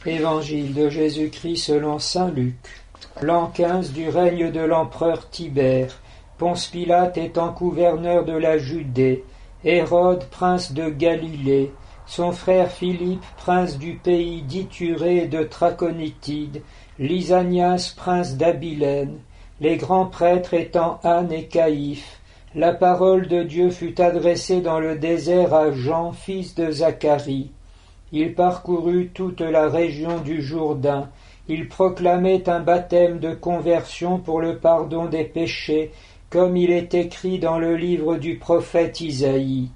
Évangile de Jésus-Christ selon saint Luc. L'an 15 du règne de l'empereur Tibère, Ponce Pilate étant gouverneur de la Judée, Hérode prince de Galilée, son frère Philippe prince du pays d'Ithurée et de Trachonitide, Lysanias prince d'Abilène, les grands prêtres étant Anne et Caïphe, la parole de Dieu fut adressée dans le désert à Jean, fils de Zacharie. Il parcourut toute la région du Jourdain. Il proclamait un baptême de conversion pour le pardon des péchés, comme il est écrit dans le livre du prophète Isaïe.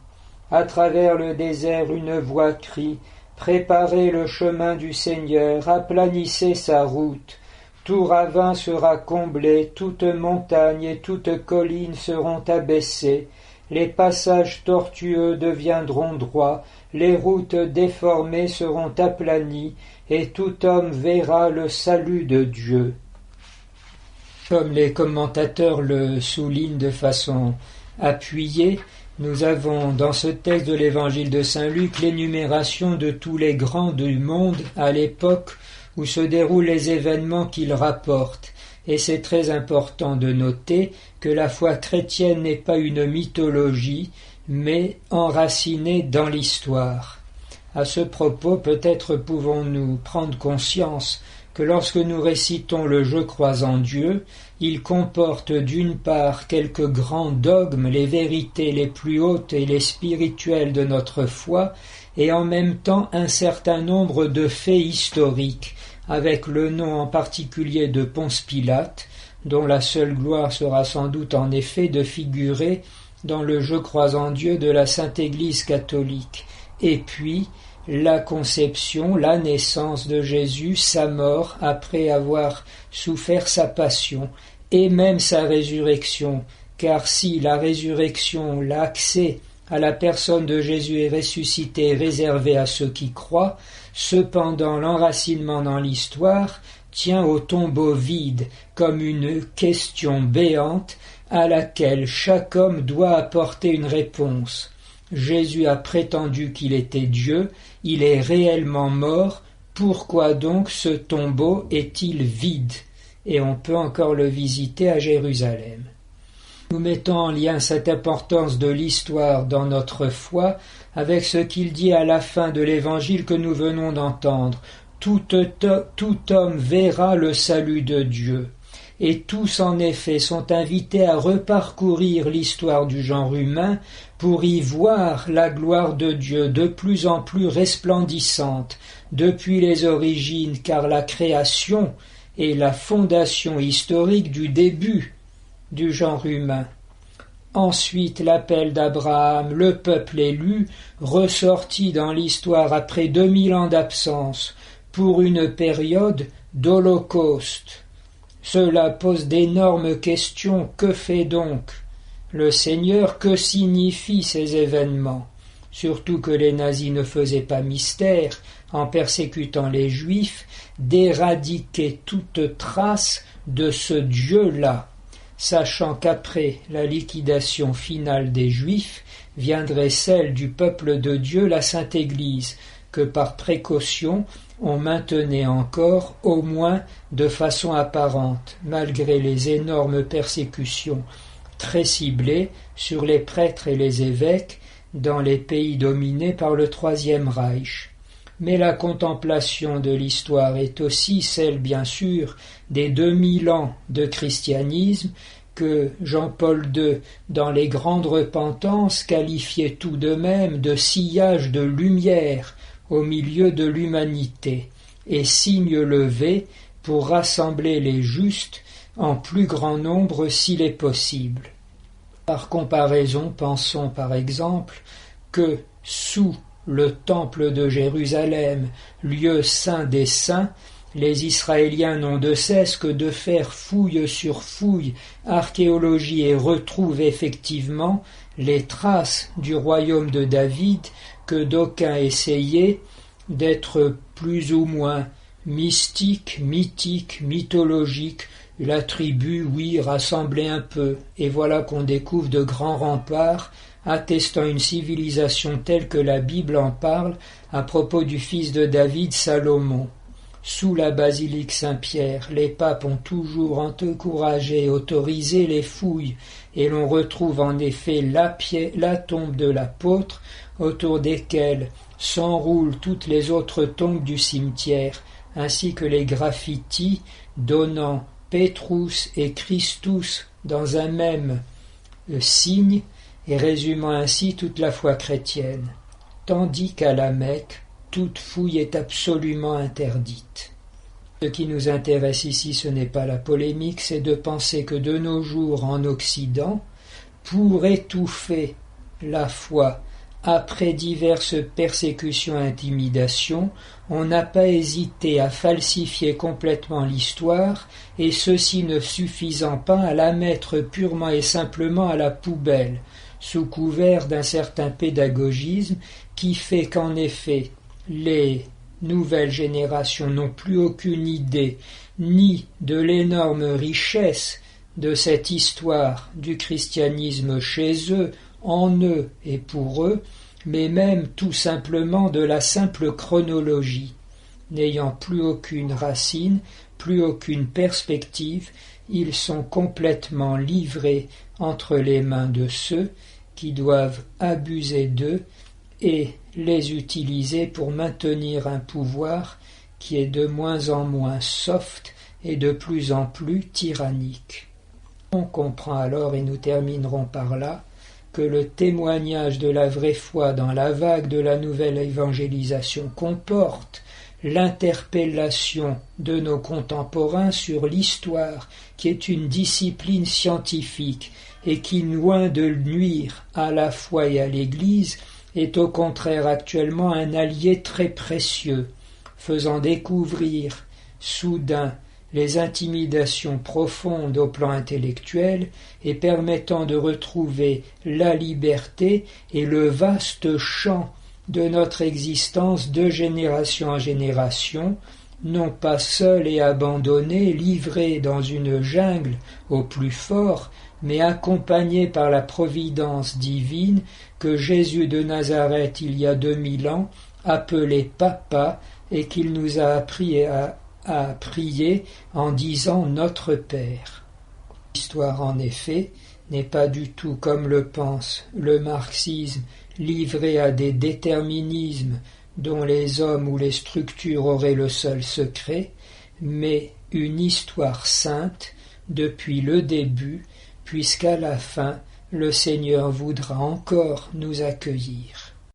À travers le désert une voix crie « Préparez le chemin du Seigneur, aplanissez sa route. Tout ravin sera comblé, toute montagne et toute colline seront abaissées. Les passages tortueux deviendront droits, les routes déformées seront aplanies, et tout homme verra le salut de Dieu. » Comme les commentateurs le soulignent de façon appuyée, nous avons dans ce texte de l'évangile de saint Luc l'énumération de tous les grands du monde à l'époque où se déroulent les événements qu'il rapporte. Et c'est très important de noter que la foi chrétienne n'est pas une mythologie, mais enracinée dans l'histoire. À ce propos, peut-être pouvons-nous prendre conscience que lorsque nous récitons le « Je crois en Dieu », il comporte d'une part quelques grands dogmes, les vérités les plus hautes et les spirituelles de notre foi, et en même temps un certain nombre de faits historiques, avec le nom en particulier de Ponce Pilate, dont la seule gloire sera sans doute en effet de figurer dans le « Je crois en Dieu » de la Sainte Église catholique, et puis la conception, la naissance de Jésus, sa mort après avoir souffert sa passion, et même sa résurrection, car si la résurrection, l'accès à la personne de Jésus est ressuscité réservé à ceux qui croient, cependant l'enracinement dans l'histoire tient au tombeau vide comme une question béante à laquelle chaque homme doit apporter une réponse. Jésus a prétendu qu'il était Dieu, il est réellement mort, pourquoi donc ce tombeau est-il vide? Et on peut encore le visiter à Jérusalem. Nous mettons en lien cette importance de l'histoire dans notre foi avec ce qu'il dit à la fin de l'évangile que nous venons d'entendre. Tout homme verra le salut de Dieu. Et tous en effet sont invités à reparcourir l'histoire du genre humain pour y voir la gloire de Dieu de plus en plus resplendissante depuis les origines, car la création est la fondation historique du début du genre humain. Ensuite, l'appel d'Abraham, le peuple élu, ressorti dans l'histoire après 2000 ans d'absence pour une période d'holocauste. Cela pose d'énormes questions. Que fait donc le Seigneur? Que signifient ces événements? Surtout que les nazis ne faisaient pas mystère, en persécutant les Juifs, d'éradiquer toute trace de ce Dieu-là, sachant qu'après la liquidation finale des Juifs viendrait celle du peuple de Dieu, la Sainte Église, que par précaution on maintenait encore, au moins de façon apparente, malgré les énormes persécutions très ciblées sur les prêtres et les évêques dans les pays dominés par le Troisième Reich. Mais la contemplation de l'histoire est aussi celle, bien sûr, des 2000 ans de christianisme que Jean-Paul II, dans les grandes repentances, qualifiait tout de même de sillage de lumière au milieu de l'humanité, et signe levé pour rassembler les justes en plus grand nombre s'il est possible. Par comparaison, pensons par exemple que sous le temple de Jérusalem, lieu saint des saints, les Israéliens n'ont de cesse que de faire fouille sur fouille, archéologie, et retrouvent effectivement les traces du royaume de David que d'aucuns essayaient d'être plus ou moins mystiques, mythiques, mythologiques, la tribu, oui, rassemblée un peu, et voilà qu'on découvre de grands remparts attestant une civilisation telle que la Bible en parle à propos du fils de David, Salomon. Sous la basilique Saint-Pierre, les papes ont toujours encouragé et autorisé les fouilles, et l'on retrouve en effet la tombe de l'apôtre, autour desquelles s'enroulent toutes les autres tombes du cimetière, ainsi que les graffitis donnant Petrus et Christus dans un même signe et résumant ainsi toute la foi chrétienne, tandis qu'à la Mecque, toute fouille est absolument interdite. Ce qui nous intéresse ici, ce n'est pas la polémique, c'est de penser que de nos jours en Occident, pour étouffer la foi après diverses persécutions et intimidations, on n'a pas hésité à falsifier complètement l'histoire, et ceci ne suffisant pas à la mettre purement et simplement à la poubelle, sous couvert d'un certain pédagogisme qui fait qu'en effet, les nouvelles générations n'ont plus aucune idée ni de l'énorme richesse de cette histoire du christianisme chez eux, en eux et pour eux, mais même tout simplement de la simple chronologie. N'ayant plus aucune racine, plus aucune perspective, ils sont complètement livrés entre les mains de ceux qui doivent abuser d'eux et les utiliser pour maintenir un pouvoir qui est de moins en moins soft et de plus en plus tyrannique. On comprend alors, et nous terminerons par là, que le témoignage de la vraie foi dans la vague de la nouvelle évangélisation comporte l'interpellation de nos contemporains sur l'histoire, qui est une discipline scientifique et qui, loin de nuire à la foi et à l'Église, est au contraire actuellement un allié très précieux, faisant découvrir soudain les intimidations profondes au plan intellectuel et permettant de retrouver la liberté et le vaste champ de notre existence de génération en génération, non pas seul et abandonné, livré dans une jungle au plus fort, mais accompagné par la providence divine que Jésus de Nazareth, il y a 2000 ans, appelait Papa et qu'il nous a appris à prier en disant Notre Père. L'histoire, en effet, n'est pas du tout, comme le pense le marxisme, livrée à des déterminismes dont les hommes ou les structures auraient le seul secret, mais une histoire sainte depuis le début, puisqu'à la fin, le Seigneur voudra encore nous accueillir.